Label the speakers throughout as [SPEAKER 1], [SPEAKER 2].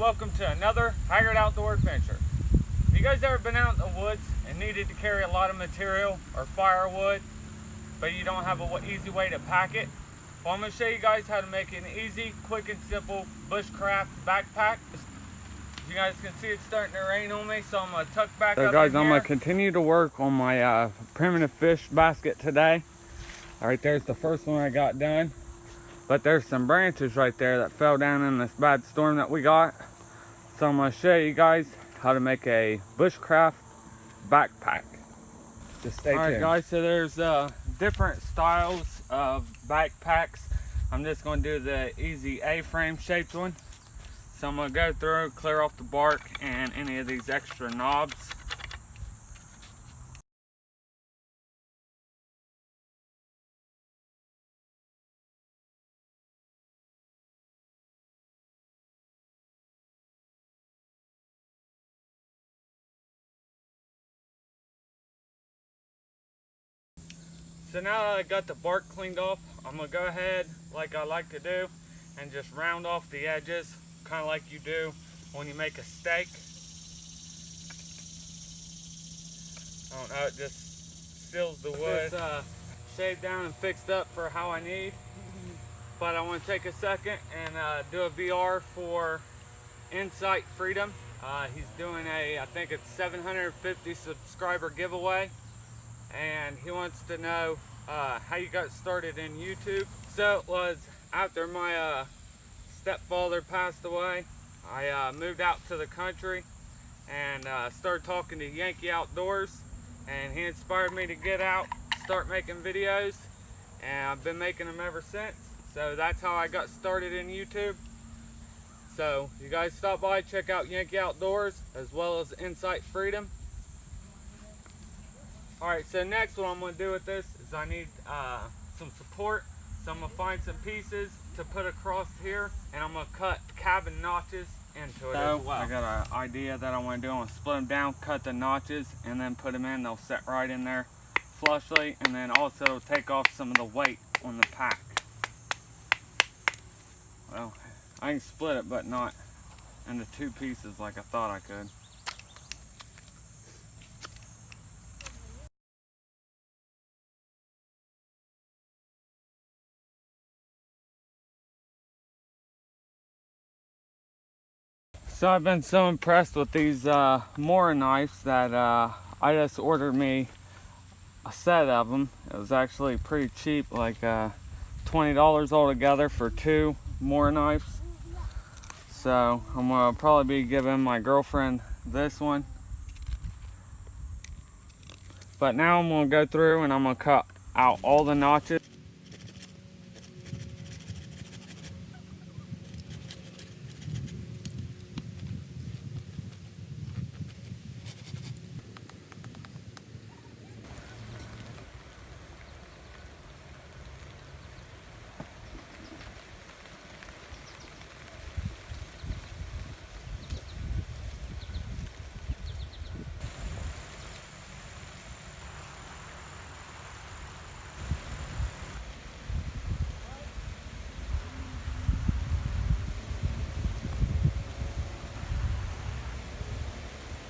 [SPEAKER 1] welcome to another Haggard Outdoor Adventure. Have you guys ever been out in the woods and needed to carry a lot of material or firewood, but you don't have an easy way to pack it? Well, I'm going to show you guys how to make an easy, quick and simple bushcraft backpack. As you guys can see, it's starting to rain on me, so I'm going to tuck back up
[SPEAKER 2] guys,
[SPEAKER 1] in
[SPEAKER 2] I'm
[SPEAKER 1] here.
[SPEAKER 2] going to continue to work on my primitive fish basket today. All right, there's the first one I got done. But there's some branches right there that fell down in this bad storm that we got. So I'm going to show you guys how to make a bushcraft backpack. Just stay tuned. All right, guys, so there's different styles of backpacks. I'm just going to do the easy A-frame shaped one. So I'm going to go through, clear off the bark and any of these extra knobs. So now that I got the bark cleaned off, I'm going to go ahead, like I like to do, and just round off the edges, kind of like you do when you make a steak. I don't know, it just seals the wood. It's shaved down and fixed up for how I need. But I want to take a second and do a VR for Insight Freedom. He's doing I think it's 750 subscriber giveaway. And he wants to know how you got started in YouTube. So it was after my stepfather passed away, I moved out to the country and started talking to Yankee Outdoors, and he inspired me to get out, start making videos, and I've been making them ever since. So that's how I got started in YouTube. So you guys stop by, check out Yankee Outdoors as well as Insight Freedom. Alright, so next what I'm going to do with this is I need some support. So I'm going to find some pieces to put across here, and I'm going to cut cabin notches into it as well. I got an idea that I want to do. I'm going to split them down, cut the notches, and then put them in. They'll set right in there flushly, and then also take off some of the weight on the pack. Well, I can split it, but not into two pieces like I thought I could. So I've been so impressed with these Mora knives that I just ordered me a set of them. It was actually pretty cheap, like $20 altogether for 2 Mora knives. So I'm gonna probably be giving my girlfriend this one. But now I'm gonna go through and I'm gonna cut out all the notches.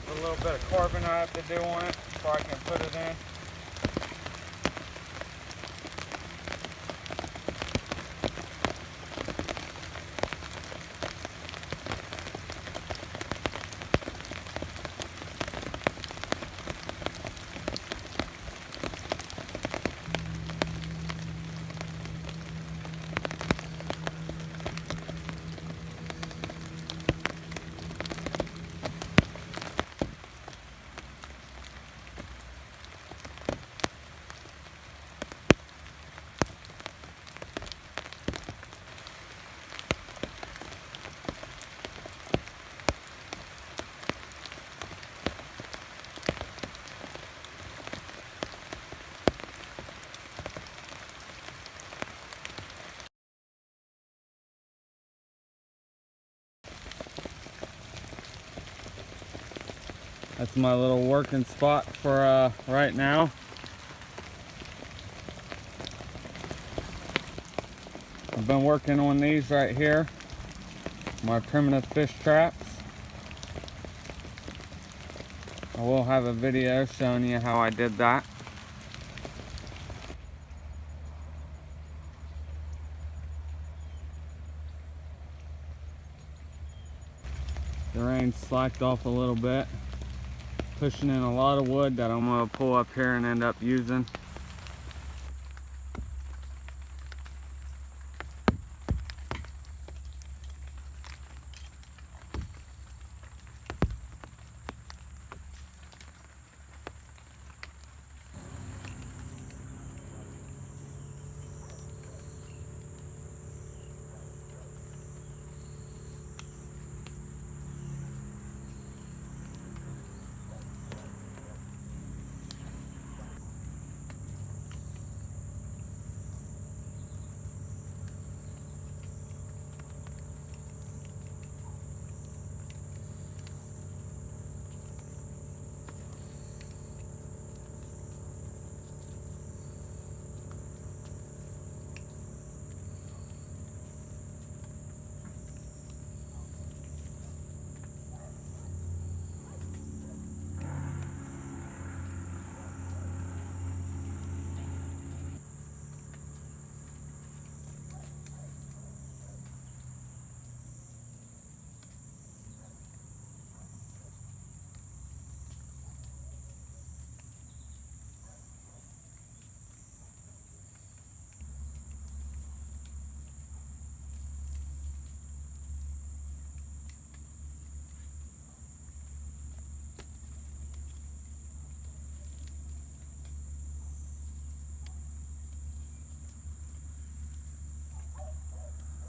[SPEAKER 2] A little bit of carbon I have to do on it before I can put it in. That's my little working spot for right now. I've been working on these right here.
[SPEAKER 1] my primitive fish traps. I will have a video showing you how I did that. The rain slacked off a little bit, pushing in a lot of wood that I'm going to pull up here and end up using.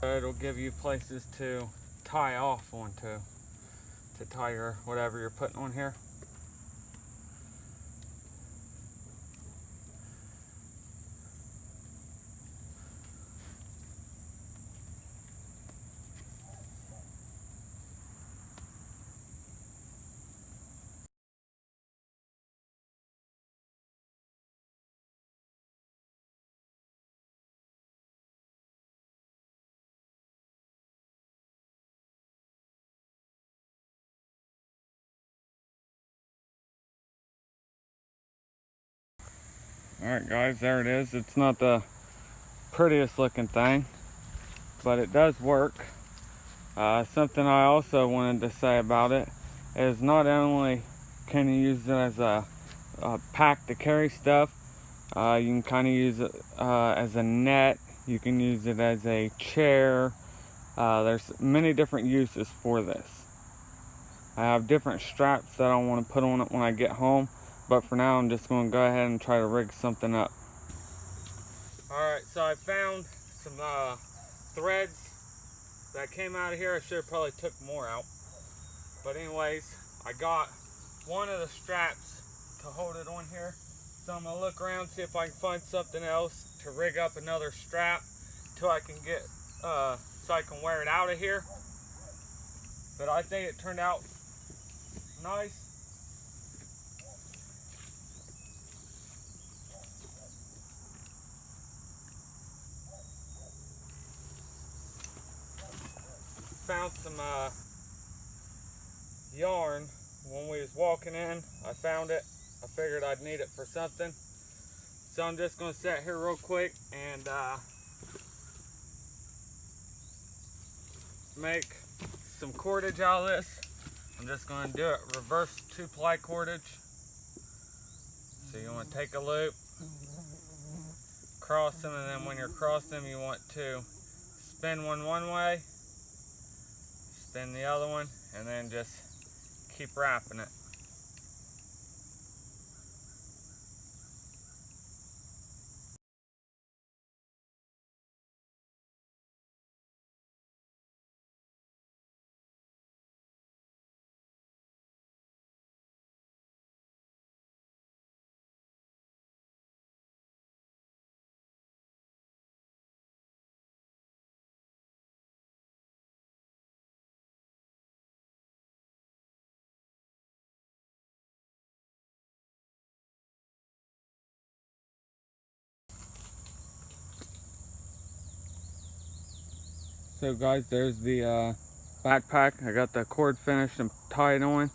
[SPEAKER 1] It'll give you places to tie off onto, to tie your whatever you're putting on here. Alright guys, there it is. It's not the prettiest looking thing, but it does work. Something I also wanted to say about it is not only can you use it as a pack to carry stuff, you can kind of use it as a net, you can use it as a chair. There's many different uses for this. I have different straps that I want to put on it when I get home, but for now I'm just going to go ahead and try to rig something up. Alright, so I found some threads that came out of here. I should have probably took more out, but anyways, I got one of the straps to hold it on here, so I'm going to look around, see if I can find something else to rig up another strap till I can get so I can wear it out of here. But I think it turned out nice. Found some yarn when we was walking in. I found it. I figured I'd need it for something. So I'm just going to sit here real quick and make some cordage out of this. I'm just going to do it reverse 2-ply cordage. So you want to take a loop, cross them, and then when you're crossing them you want to spin one way, spin the other one, and then just keep wrapping it. So guys, there's the backpack. I got the cord finished and tied on.